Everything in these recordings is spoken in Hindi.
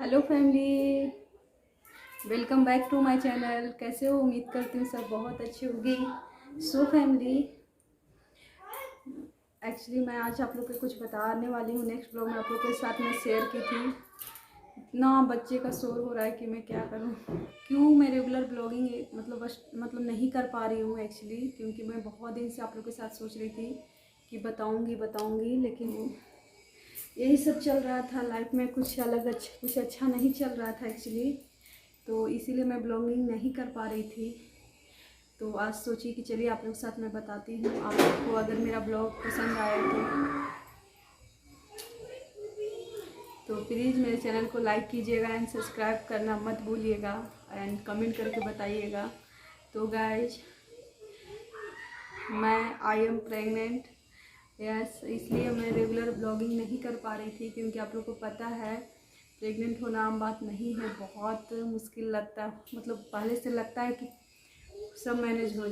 Hello family, welcome back to my channel. कैसे हो? उम्मीद करती हूँ सब बहुत अच्छी होगी। सो फैमिली, एक्चुअली मैं आज आप लोग को कुछ बताने वाली हूँ। नेक्स्ट ब्लॉग में आप लोग के साथ मैं शेयर की थी। इतना बच्चे का शोर हो रहा है कि मैं क्या करूँ। क्यों मैं रेगुलर ब्लॉगिंग मतलब नहीं कर पा रही हूँ एक्चुअली, क्योंकि मैं बहुत दिन से आप लोग के साथ सोच रही थी कि बताऊँगी, लेकिन यही सब चल रहा था लाइफ में। कुछ अच्छा नहीं चल रहा था एक्चुअली, तो इसीलिए मैं ब्लॉगिंग नहीं कर पा रही थी। तो आज सोची कि चलिए आप लोग के साथ मैं बताती हूँ। आप लोग को अगर मेरा ब्लॉग पसंद आया तो प्लीज़ मेरे चैनल को लाइक कीजिएगा एंड सब्सक्राइब करना मत भूलिएगा एंड कमेंट करके बताइएगा। तो गाइज, मैं आई एम प्रेग्नेंट। यस, इसलिए मैं रेगुलर ब्लॉगिंग नहीं कर पा रही थी, क्योंकि आप लोग को पता है प्रेग्नेंट होना आम बात नहीं है। बहुत मुश्किल लगता है, मतलब पहले से लगता है कि सब मैनेज हो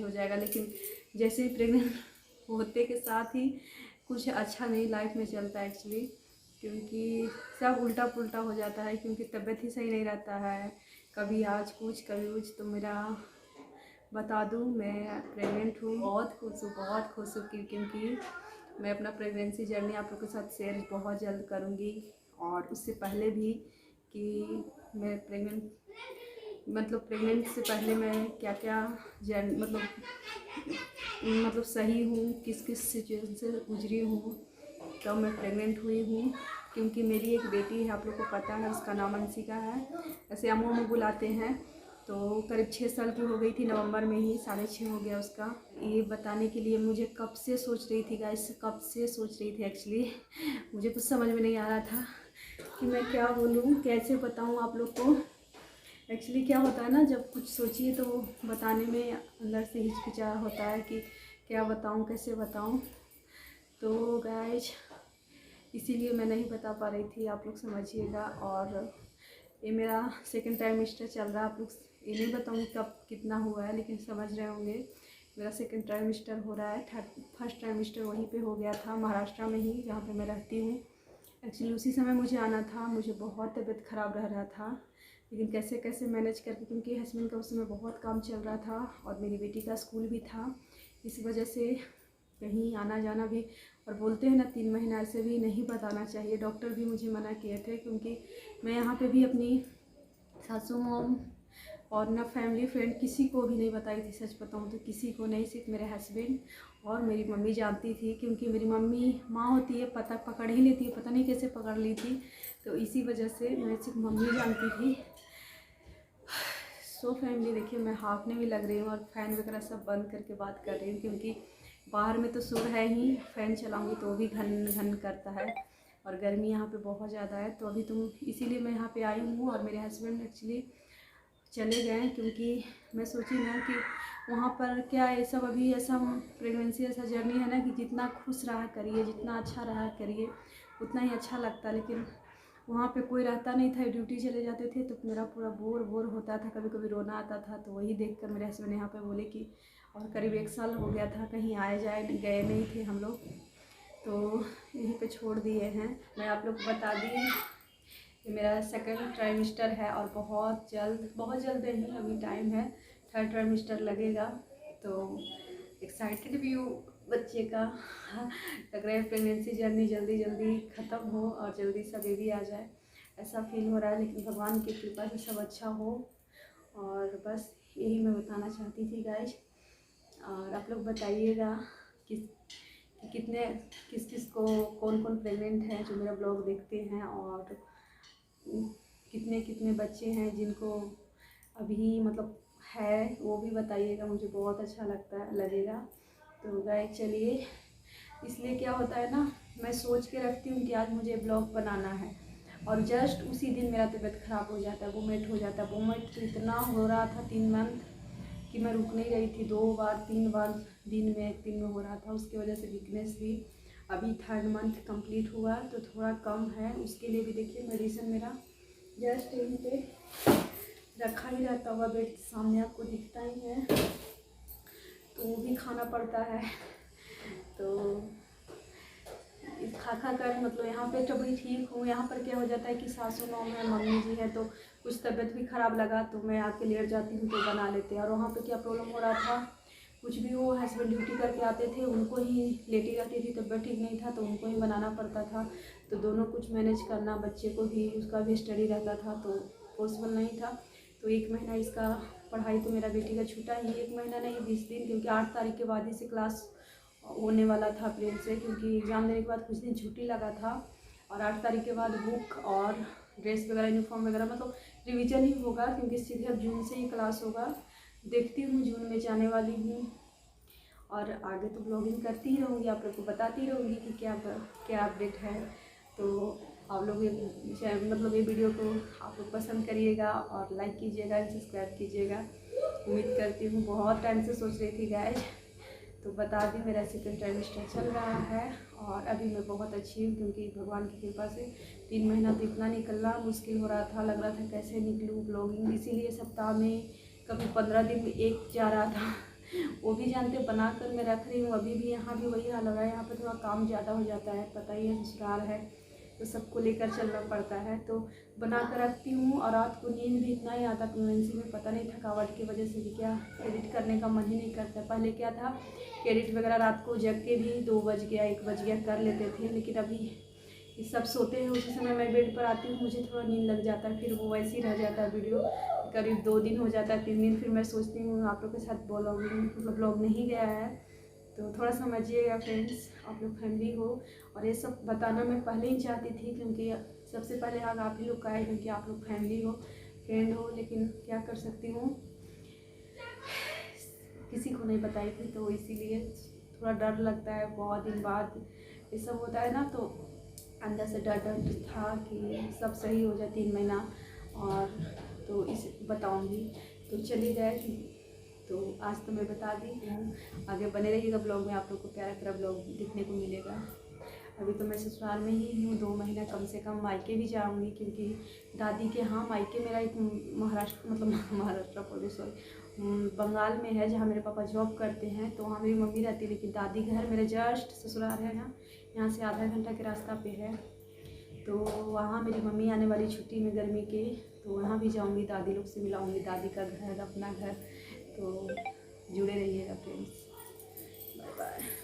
जाएगा, लेकिन जैसे ही प्रेग्नेंट होते के साथ ही कुछ अच्छा नहीं लाइफ में चलता है एक्चुअली, क्योंकि सब उल्टा पुल्टा हो जाता है, क्योंकि तबीयत ही सही नहीं रहता है। कभी आज कुछ कभी कुछ। तो मेरा बता दूँ, मैं प्रेग्नेंट हूँ। बहुत खुश हूँ क्योंकि मैं अपना प्रेगनेंसी जर्नी आप लोग के साथ शेयर बहुत जल्द करूँगी। और उससे पहले भी कि मैं प्रेग्नेंट से पहले मैं क्या क्या मतलब सही हूँ, किस किस सिचुएशन से गुजरी हूँ, तब मैं प्रेग्नेंट हुई हूँ। क्योंकि मेरी एक बेटी है, आप लोग को पता है, उसका नाम अंशिका है, ऐसे अमो में बुलाते हैं। तो करीब 6 साल की हो गई थी, नवंबर में ही 6.5 हो गया उसका। ये बताने के लिए मुझे कब से सोच रही थी गाइस, कब से सोच रही थी एक्चुअली। मुझे कुछ समझ में नहीं आ रहा था कि मैं क्या बोलूँ, कैसे बताऊँ आप लोग को। एक्चुअली क्या होता है ना, जब कुछ सोचिए तो बताने में अंदर से हिचकिचा होता है कि क्या बताऊँ, कैसे बताऊँ। तो गाइज, इसीलिए मैं नहीं बता पा रही थी, आप लोग समझिएगा। और ये मेरा सेकंड ट्राइमेस्टर चल रहा है। आप लोग ये नहीं बताऊँगी कब कितना हुआ है, लेकिन समझ रहे होंगे मेरा सेकंड ट्राइमेस्टर हो रहा है। फर्स्ट ट्राइमेस्टर वहीं पे हो गया था, महाराष्ट्र में ही, जहाँ पे मैं रहती हूँ। एक्चुअली उसी समय मुझे आना था। मुझे बहुत तबीयत ख़राब रह रहा था, लेकिन कैसे कैसे मैनेज करके, क्योंकि हस्बैंड का उस समय बहुत काम चल रहा था और मेरी बेटी का स्कूल भी था, इस वजह से कहीं आना जाना भी। और बोलते हैं ना, 3 महीना ऐसे भी नहीं बताना चाहिए। डॉक्टर भी मुझे मना किए थे, क्योंकि मैं यहाँ पे भी अपनी सासू मॉम और ना फैमिली फ्रेंड किसी को भी नहीं बताई थी। सच बताऊँ तो किसी को नहीं, सिर्फ मेरे हस्बैंड और मेरी मम्मी जानती थी, क्योंकि मेरी मम्मी माँ होती है, पता पकड़ ही लेती है, पता नहीं कैसे पकड़ ली थी। तो इसी वजह से मैं सिर्फ मम्मी जानती थी। सो फैमिली, देखिए मैं हाँफने भी लग रही हूँ और फ़ैन वगैरह सब बंद करके बात कर रही हूँ, क्योंकि बाहर में तो शोर है ही, फ़ैन चलाऊँगी तो भी घन घन करता है और गर्मी यहाँ पे बहुत ज़्यादा है। तो अभी इसीलिए मैं यहाँ पे आई हूँ। और मेरे हस्बैंड एक्चुअली चले गए, क्योंकि मैं सोची ना कि वहाँ पर क्या है, सब अभी ऐसा प्रेगनेंसी ऐसा जर्नी है ना कि जितना खुश रहा करिए, जितना अच्छा रहा करिए, उतना ही अच्छा लगता। लेकिन वहाँ पे कोई रहता नहीं था, ड्यूटी चले जाते थे, तो मेरा पूरा बोर होता था, कभी कभी रोना आता था। तो वही देखकर मेरे हस्बैंड यहाँ पे बोले कि, और करीब 1 साल हो गया था, कहीं आए गए नहीं थे हम लोग, तो यहीं पे छोड़ दिए हैं। मैं आप लोग को बता दी कि मेरा सेकंड ट्राइमेस्टर है और बहुत जल्द नहीं, अभी टाइम है, थर्ड ट्राइमेस्टर लगेगा। तो एक्साइटेड भी हूँ बच्चे का। लग रहा है प्रेगनेंसी जर्नी जल्दी जल्दी ख़त्म हो और जल्दी सा बेबी आ जाए, ऐसा फील हो रहा है। लेकिन भगवान की कृपा से सब अच्छा हो, और बस यही मैं बताना चाहती थी गाइज। और आप लोग बताइएगा कि किस किस को, कौन कौन प्रेग्नेंट हैं जो मेरा ब्लॉग देखते हैं, और कितने कितने बच्चे हैं जिनको अभी मतलब है, वो भी बताइएगा, मुझे बहुत अच्छा लगेगा। तो गाइस चलिए, इसलिए क्या होता है ना, मैं सोच के रखती हूँ कि आज मुझे ब्लॉग बनाना है, और जस्ट उसी दिन मेरा तबीयत ख़राब हो जाता है, वोमिट हो जाता है। वोमिट तो इतना हो रहा था 3 मंथ कि मैं रुक नहीं रही थी, 2 बार 3 बार दिन में, 1 दिन में हो रहा था। उसकी वजह से वीकनेस भी, अभी 3rd मंथ कंप्लीट हुआ तो थोड़ा कम है। उसके लिए भी देखिए मेडिसिन मेरा जस्ट यहीं पे रखा ही रहता हुआ, बेड के सामने आपको दिखता ही है, तो वो भी खाना पड़ता है। तो खा खा कर मतलब यहाँ पे तो भी ठीक हूँ। यहाँ पर क्या हो जाता है कि सासू माँ है, मम्मी जी है, तो कुछ तबीयत भी ख़राब लगा तो मैं आके लेट जाती हूँ तो बना लेते हैं। और वहाँ पे क्या प्रॉब्लम हो रहा था, कुछ भी हो, हस्बैंड ड्यूटी करके आते थे, उनको ही लेटी रहती थी, तबीयत ठीक नहीं था तो उनको ही बनाना पड़ता था। तो दोनों कुछ मैनेज करना, बच्चे को भी, उसका भी स्टडी रहता था तो पॉसिबल नहीं था। तो 1 महीना इसका पढ़ाई तो मेरा बेटी का छूटा ही, 1 महीना नहीं 20 दिन, क्योंकि 8 तारीख के बाद ही से क्लास होने वाला था अप्रैल से, क्योंकि एग्ज़ाम देने के बाद कुछ दिन छुट्टी लगा था। और 8 तारीख के बाद बुक और ड्रेस वगैरह, यूनिफॉर्म वगैरह, मतलब रिवीजन ही होगा, क्योंकि सीधे अब जून से ही क्लास होगा। देखती हूँ, जून में जाने वाली हूँ। और आगे तो ब्लॉगिंग करती ही रहूँगी, आप लोग को बताती रहूँगी कि क्या अपडेट है। तो आप लोग ये मतलब ये वीडियो को आप लोग पसंद करिएगा और लाइक कीजिएगा, सब्सक्राइब कीजिएगा। उम्मीद करती हूँ, बहुत टाइम से सोच रही थी गाइस, तो बता दी मेरा सेकंड ट्राइमेस्टर चल रहा है और अभी मैं बहुत अच्छी हूँ, क्योंकि भगवान की कृपा से 3 महीना तो इतना निकलना मुश्किल हो रहा था, लग रहा था कैसे निकलूँ ब्लॉगिंग। इसीलिए सप्ताह में कभी 15 दिन में एक जा रहा था, वो भी जानते बना कर मैं रख रही हूँ। अभी भी यहाँ भी वही हाल हो रहा है, यहाँ पर थोड़ा काम ज़्यादा हो जाता है, पता ही है ससुराल है तो सबको लेकर चलना पड़ता है, तो बना कर रखती हूँ। और रात को नींद भी इतना ही आता प्रेगनेंसी में, पता नहीं थकावट की वजह से भी क्या, एडिट करने का मन ही नहीं करता। पहले क्या था कि एडिट वगैरह रात को जग के भी 2 बज गया 1 बज गया कर लेते थे, लेकिन अभी ये सब सोते हैं उसी समय मैं बेड पर आती हूँ, मुझे थोड़ा नींद लग जाता है, फिर वो वैसे ही रह जाता है वीडियो। करीब 2 दिन हो जाता है, 3 दिन, फिर मैं सोचती हूँ आप लोग के साथ ब्लॉगिंग मतलब ब्लॉग नहीं गया है, तो थोड़ा समझिएगा फ्रेंड्स, आप लोग फैमिली हो। और ये सब बताना मैं पहले ही चाहती थी, क्योंकि सबसे पहले आग आप ही लोग का है, क्योंकि आप लोग फैमिली हो, फ्रेंड हो, लेकिन क्या कर सकती हूँ, किसी को नहीं बताई थी, तो इसीलिए थोड़ा डर लगता है। बहुत दिन बाद ये सब होता है ना, तो अंदर से डर डर था कि सब सही हो जाए 3 महीना, और तो इस बताऊँगी। तो चलिए गए, तो आज तो मैं बता दी हूँ, आगे बने रहिएगा ब्लॉग में, आप लोग को प्यारा प्यारा ब्लॉग देखने को मिलेगा। अभी तो मैं ससुराल में ही हूँ, 2 महीना कम से कम मायके भी जाऊँगी, क्योंकि दादी के यहाँ मायके मेरा एक महाराष्ट्र मतलब महाराष्ट्र बोले सॉरी बंगाल में है, जहाँ मेरे पापा जॉब करते हैं, तो वहाँ मेरी मम्मी रहती है। लेकिन दादी घर मेरे जस्ट ससुराल है ना, यहाँ से आधा घंटा के रास्ता पे है, तो वहाँ मेरी मम्मी आने वाली छुट्टी में गर्मी के, तो वहाँ भी जाऊँगी, दादी लोग से मिलाऊँगी, दादी का घर अपना घर। तो जुड़े रहिएगा फ्रेंड्स, बाय बाय।